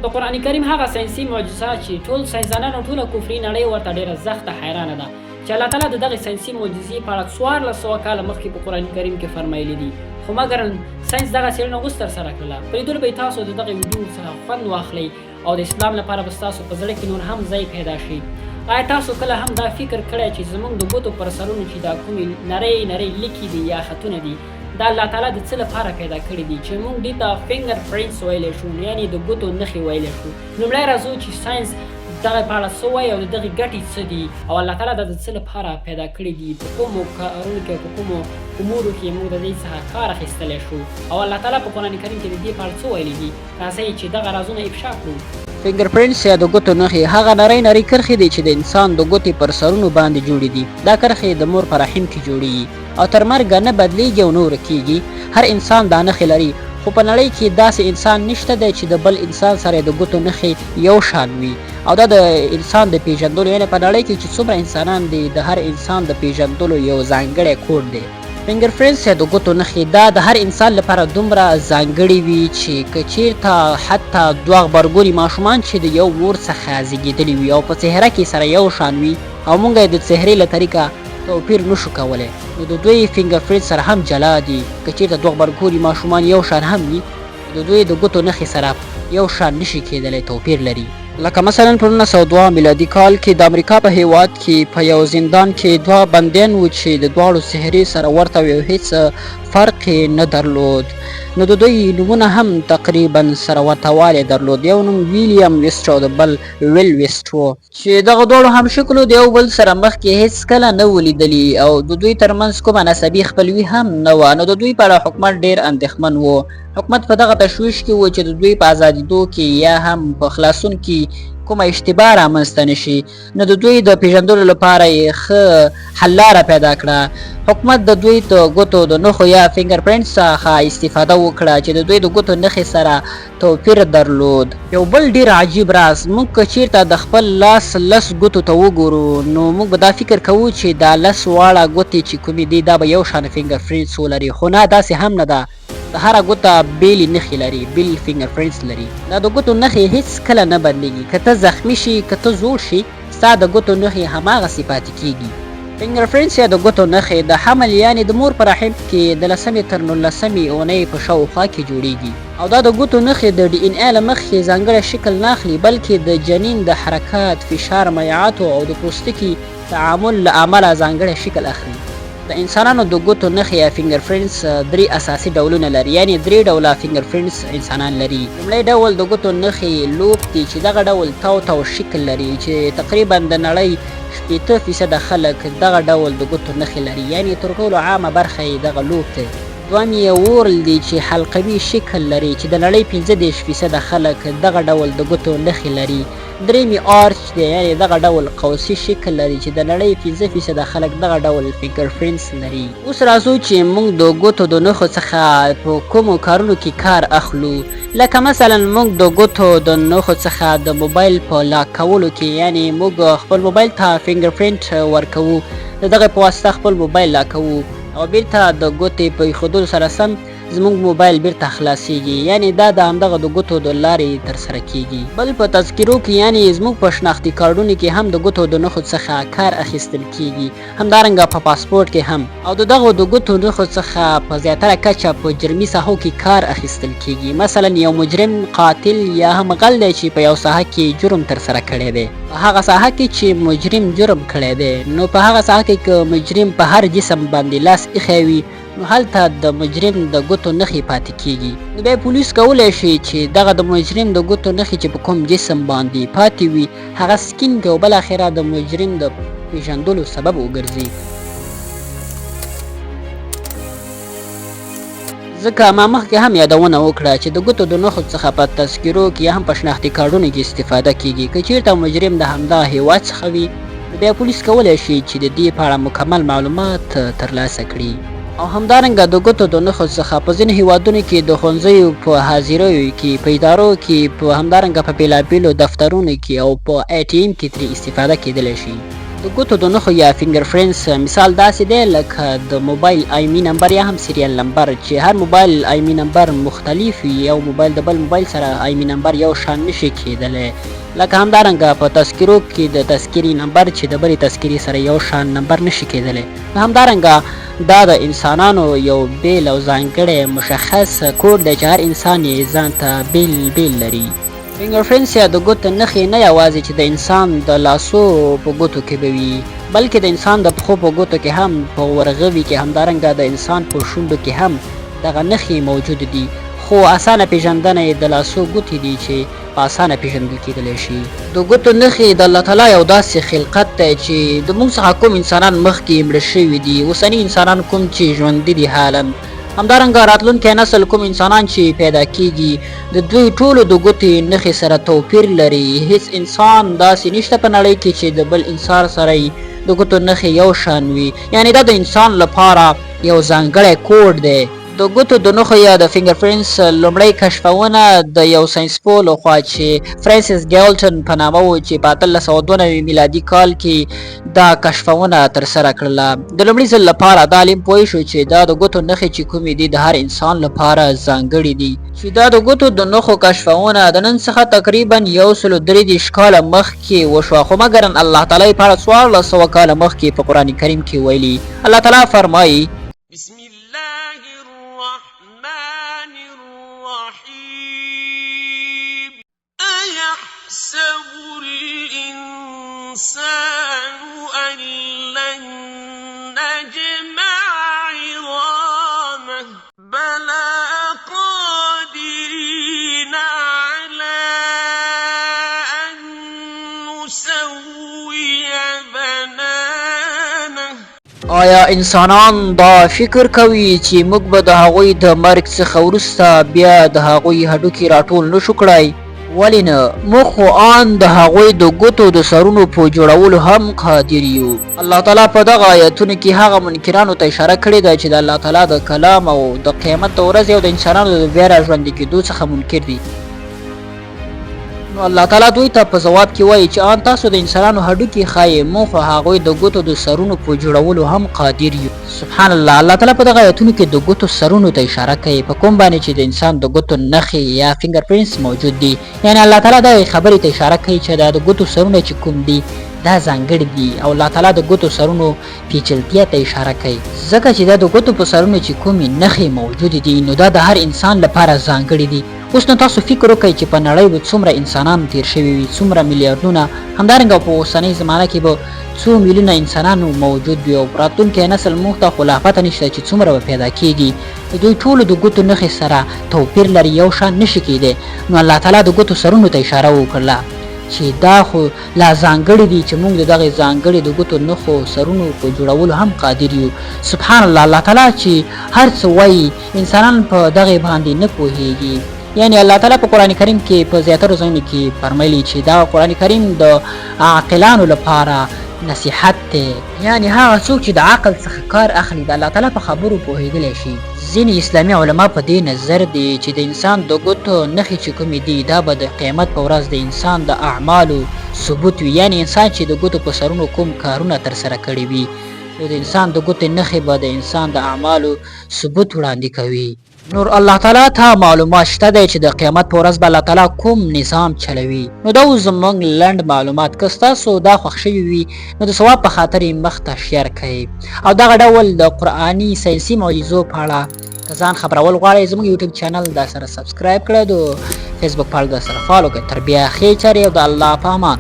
د قرآن کریم هغه ساینسي معجزه چې ټول ساینسدانان او ټوله کفري نړۍ ورته ډېره سخته حیرانه ده چې الله تعالی د دغې ساینسي معجزې په اړه 1400 کاله مخکې په قرآن کریم کې فرمایلي دي، خو مګر ساینس دغه څېړنه اوس ترسره کړله. په لیدلو به یې تاسو د دغې ویډیو څخه خوند واخلئ او د اسلام لپاره به ستاسو په زړه کې نور هم ځای پیدا شي. آیا تاسو کله هم دا فکر کړی چې زموږ د ګوتو پر سرونو چې دا کومې نرۍ نرۍ لیکې دي یا خطونه دي دا الله تعالی د څه لپاره پیدا کړي دي چې موږ دې ته فنګر پرنټس ویلی شو، یعنې د ګوتو نښې ویلی شو. لومړی راځو چې ساینس دغه په اړه څه وایي او د دغې ګټې څه دي او الله تعالی دا د څه لپاره پیدا کړي دي، په کومو کارونو کې او په کومو امورو کې موږ د دې څخه کار اخیستلی شو او الله تعالی په قرآن کریم کې د دې په اړه څه ویلي دي. راځئ چې دغه رازونه افشا کړو. فنګر پرنټس یا د ګوتو نښې هغه نرۍ نرۍ کرښې دي چې د انسان د ګوتې پر سرونو باندې جوړې دي. دا کرښې د مور په رحم کې جوړېږي او تر مرګه نه بدلیږي او نه ورکېږي. هر انسان دا نښې لري، خو په نړۍ کې داسې انسان نشته دی چې د بل انسان سره د ګوتو نښې یو شان وي او دا د انسان د پیژندلو، یعنې په نړۍ کې چې څومره انسانان دي د هر انسان د پیژندلو یو ځانګړی کوډ دی. فنګر پرنټس یا د ګوتو نښې دا د هر انسان لپاره دومره ځانګړي وي چې که چېرته حتی 2 غبرګوني ماشومان چې د یو مور څخه زیږېدلي وي او په څهره کې سره یو شان وي او موږ یې د څهرې له طریقه توپیر نشو کولی، نو د دوی فنګر پرنټ سره هم جلا دي. که چېرته 2 غبرګوني ماشومان یو شان هم وي د دوی د ګوتو نښې سره یو شان نشي کېدلی، توپیر لري. لکه مثلا په 1902 میلادي کال کې د امریکا په هیواد کې په یو زندان کې 2 بندیان وو چې د دواړو څهرې سره ورته وي او هیڅ فرق نه درلود، نو د دوی نومونه هم تقریبا سره ورته والی درلود. یو نوم ویلیام ویسټ او د بل ویل ویسټ و چې دغه دواړو هم شکلو د یو بل سره مخکې هیڅ کله نه و لیدلي او د دوی ترمنځ کومه نسبي خپلوي هم نه وه، نو د دوی په اړه حکومت ډېر اندېښمن و. حکومت په دغه تشویش کې و چې د دوی په ازادېدو کې یا هم په خلاصون کې کومه اشتباه رامنځته نه شي، نو د دوی د پیژندلو لپاره یې ښه حل لاره پیدا کړه. حکومت د دوی د ګوتو د نښو یا فنګر پرنټس څخه استفاده وکړه چې د دوی د ګوتو نښې سره توپیر درلود. یو بل ډېر عجیب راز، موږ که چېرته د خپل لاس 10 ګوتو ته وګورو نو موږ به دا فکر کوو چې دا 10 واړه ګوتې چې کومې دي دا به یو شان فنګر پرنټس ولري، خو نه، داسې هم نه ده. د هره ګوته بیلې نښې لري، بیل فنګر پرنټس لري. دا د ګوتو نښې هیڅ کله نه بدلیږي، که ته زخمي شي که ته زوړ شي ستا د ګوتو نښې هماغسې پاتې کېږي. فنګر پرنټس یا د ګوتو نښې د حمل یعنې د مور په رحم کې د 10 تر 19 اونۍ په شاوخوا کې جوړېږي او دا د ګوتو نښې د ډي ان اې له مخکې ځانګړی شکل نه اخلي، بلکې د جنین د حرکات، فشار، مایعاتو او د پوستکي تعامل له امله ځانګړی شکل اخلي. د انسانانو د ګوتو نښې یا فنګر پرنټس 3 اساسي ډولونه لري، یعنې 3 ډوله فنګر پرنټس انسانان لري. لومړی ډول د ګوتو نښې لوپ دی چې دغه ډول تاو شکل لري چې تقریبا د نړۍ 80% خلک دغه ډول د ګوتو نښې لري، یعنې تر ټولو عامه برخه یې دغه لوپ دی. دویم یې وورل دی چې حلقوي شکل لري چې د نړۍ 15% خلک دغه ډول د ګوتو نښې لري. دریم یې آرچ دی، یعنې دغه ډول قوسي شکل لري چې د نړۍ 15% خلک دغه ډول فنګر پرنټس لري. اوس راځو چې موږ د ګوتو د نښو څخه په کومو کارونو کې کار اخلو. لکه مثلا موږ د ګوتو د نښو څخه د موبایل په لاک کولو کې، یعنې موږ خپل موبایل ته فنګر پرنټ ورکوو، د دغه په واسطه خپل موبایل لاک کوو او بیرته د ګوتې په ایښودلو سره سم زموږ موبایل بیرته خلاصیږي، یعنې دا د همدغه د ګوتو د لارې ترسره کیږي. بل په تذکرو کې یعنې زموږ په شناختي کارډونو کې هم د ګوتو د نښو څخه کار اخیستل کیږي، همدارنګه په پاسپورټ کې هم، او د دغو د ګوتو نښو څخه په زیاتره کچه په جرمي ساحو کې کار اخیستل کیږي. مثلا یو مجرم، قاتل یا هم غل دی چې په یو ساحه کې جرم ترسره کړی دی، په هغه ساحه کې چې مجرم جرم کړی دی، نو په هغه ساحه کې که مجرم په هر جسم باندې لاس ایښی وي نو هلته د مجرم د ګوتو نښې پاتې کیږي. نو بیا پولیس کولی شي چې دغه د مجرم د ګوتو نښې چې په کوم جسم باندې پاتې وي هغه سکین کړي او بالاخره د مجرم د پیژندلو سبب وګرځي. ځکه ما مخکې هم یادونه وکړه چې د ګوتو د نښو څخه په تذکرو کې یا هم په شناختي کارډونو کې استفاده کیږي. که چېرته مجرم د همدغه هیواد څخه وي نو بیا پولیس کولی شي چې د دې په اړه مکمل معلومات ترلاسه کړي. او همدارنګه د ګوتو د نښو څخه په ځینو هیوادونو کې د ښوونځیو په حاضریو کې، په ادارو کې، په همدارنګه په بېلابېلو دفترونو کې او په ATM کې ترې استفاده کیدلی شي. د ګوتو د نښو یا فینګر پرنټس مثال داسې دی لکه د موبایل آیمي نمبر یا هم سیریل نمبر چې هر موبایل آیمي نمبر مختلف وي. یو موبایل د بل موبایل سره آیمي نمبر یو شان نشي کیدلی. لکه همدارنګه په تذکرو کې د تذکرې نمبر چې د بلې تذکرې سره یو شان نمبر نشي کیدلی. همدارنګه دا د انسانانو یو بیل او ځانګړی مشخص کوډ دی چې هر انسان یې ځان ته بیل لري. فینګر پرنټس یا د ګوتو نښې نه یوازې چې د انسان د لاسو په ګوتو کې به وي بلکې د انسان د پښو په ګوتو کې هم، په ورغوي کې، همدارنګه د انسان په شونډو کې هم دغه نښې موجود دي. خو اسانه پیژندنه یې د لاسو ګوتې دي چې په اسانه پیژندل کېدلی شي. د ګوتو نښې د الله تعالی یو داسې خلقت دی چې د موږ څخه کوم انسانان مخکې مړه شوي دي، اوسني انسانان کوم چې ژوندي دي حالا، همدارنګه راتلونکی نسل کوم انسانان چې پیدا کیږي، د دوی ټولو د ګوتې نښې سره توپیر لري. هیڅ انسان داسې نشته په نړۍ کې چې د بل انسان سره یې د ګوتو نښې یو شان وي. یعنې دا د انسان لپاره یو ځانګړی کوډ دی. د ګوتو د نښو یا د فینګر پرنټس لومړی کشفونه د یو ساینسپوه لخوا چې فرانسیس ګالټن په نامه و چې په 1892 میلادي کال کې دا کشفونه ترسره کړله. د لومړي ځل لپاره دا عالم پوه شو چې دا د ګوتو نښې چې کومې دي د هر انسان لپاره ځانګړي دي. چې دا د ګوتو د نښو کشفونه د نن څخه تقریبا 133 کاله مخکې وشوه، خو مګرن الله تعالی په 1400 کاله مخکې په قرآن کریم کې ویلي. الله تعالی فرمایي بسم الله الرحمن الرحيم أيحسب الإنسان أن لن نجمع عظامه بلى قادرين على أن نسوي بنانه. آیا انسانان دا فکر کوي چې موږ به د هغوی د مرګ څخه وروسته بیا د هغوی هډوکي راټول نشو کړای؟ ولې نه؟ موږ خو آن د هغوی د ګوتو د سرونو په جوړولو هم قادر یو. الله تعالی په دغه آیتونو کې هغه منکرانو ته اشاره کړې ده چې د الله تعالی د کلام او د قیامت د ورځې او د انسانانو د بیا راژوندي کېدو څخه منکر دي. نو الله تعالی دوی ته په جواب کې وایي چې آن تاسو د انسانانو هډوکي ښایي، موږ خو هغوی د ګوتو د سرونو په جوړولو هم قادر یو. سبحان الله. الله تعالی په دغه آیتونو کې د ګوتو سرونو ته اشاره کوي، په کوم باندې چې د انسان د ګوتو نښې یا فینګر پرنټس موجود دي. یعنی الله تعالی دا خبرې ته اشاره کوي چې دا د ګوتو سرونه چې کوم دي دا ځانګړي دي، او الله تعالی د ګوتو سرونو پیچلتیا ته اشاره کوي ځکه چې دا د ګوتو په سرونو چې کومې نښې موجود دي نو دا د هر انسان لپاره ځانګړي دي. اوس نو تاسو فکر وکړئ چې په نړۍ به څومره انسانان تیر شوي وي، څومره میلیارډونه، همدارنګه په اوسنۍ زمانه کې به څو میلیونه انسانانو موجود وي، او راتلونکی نسل موږ ته خو لا پته نشته چې څومره به پیدا کیږي. د دوی ټولو د ګوتو نښې سره توپیر لري، یو شان نشي کیدی. نو الله تعالی د ګوتو سرونو ته اشاره وکړله چې دا خو لا ځانګړي دي چې موږ د دغې ځانګړي د ګوتو نښو سرونو په جوړولو هم قادر یو. سبحان الله. الله تعالی چې هر څه وایي انسانان په دغې باندې نه پوهیږي. یعنی الله تعالی په قرآن کریم کې په زیاترو ځایونو کې فرمایلی چې دا قرآن کریم د عاقلانو لپاره نصیحت دی. یعنی هغه څوک چې د عقل څخه کار اخلي د الله تعالی په خبرو پوهیدلی شي. ځینې اسلامي علما په دې نظر دي چې د انسان د ګوتو نښې چې کومې دي دا به د قیامت په ورځ د انسان د اعمالو ثبوت وي. یعنی انسان چې د ګوتو په سرونو کوم کارونه ترسره کړي وي نو د انسان د ګوتې نښې به د انسان د اعمالو ثبوت وړاندې کوي. نور الله تعالی ته معلومات شته دی چې د قیامت په ورځ به الله تعالی کوم نظام چلوي. نو دا زموږ لنډ معلومات. که ستاسو دا خوښ شوي وي نو د ثواب په خاطر یې مخ ته شیر کړئ، او دغه ډول د قرآني ساینسي معجزو په اړه که ځان خبرول غواړئ زموږ یوټیوب چینل دا سره سبسکرایب کړئ، د فیسبوک پیج دا سره فالو کړئ. تر بیا ښې چارې او د الله په امان.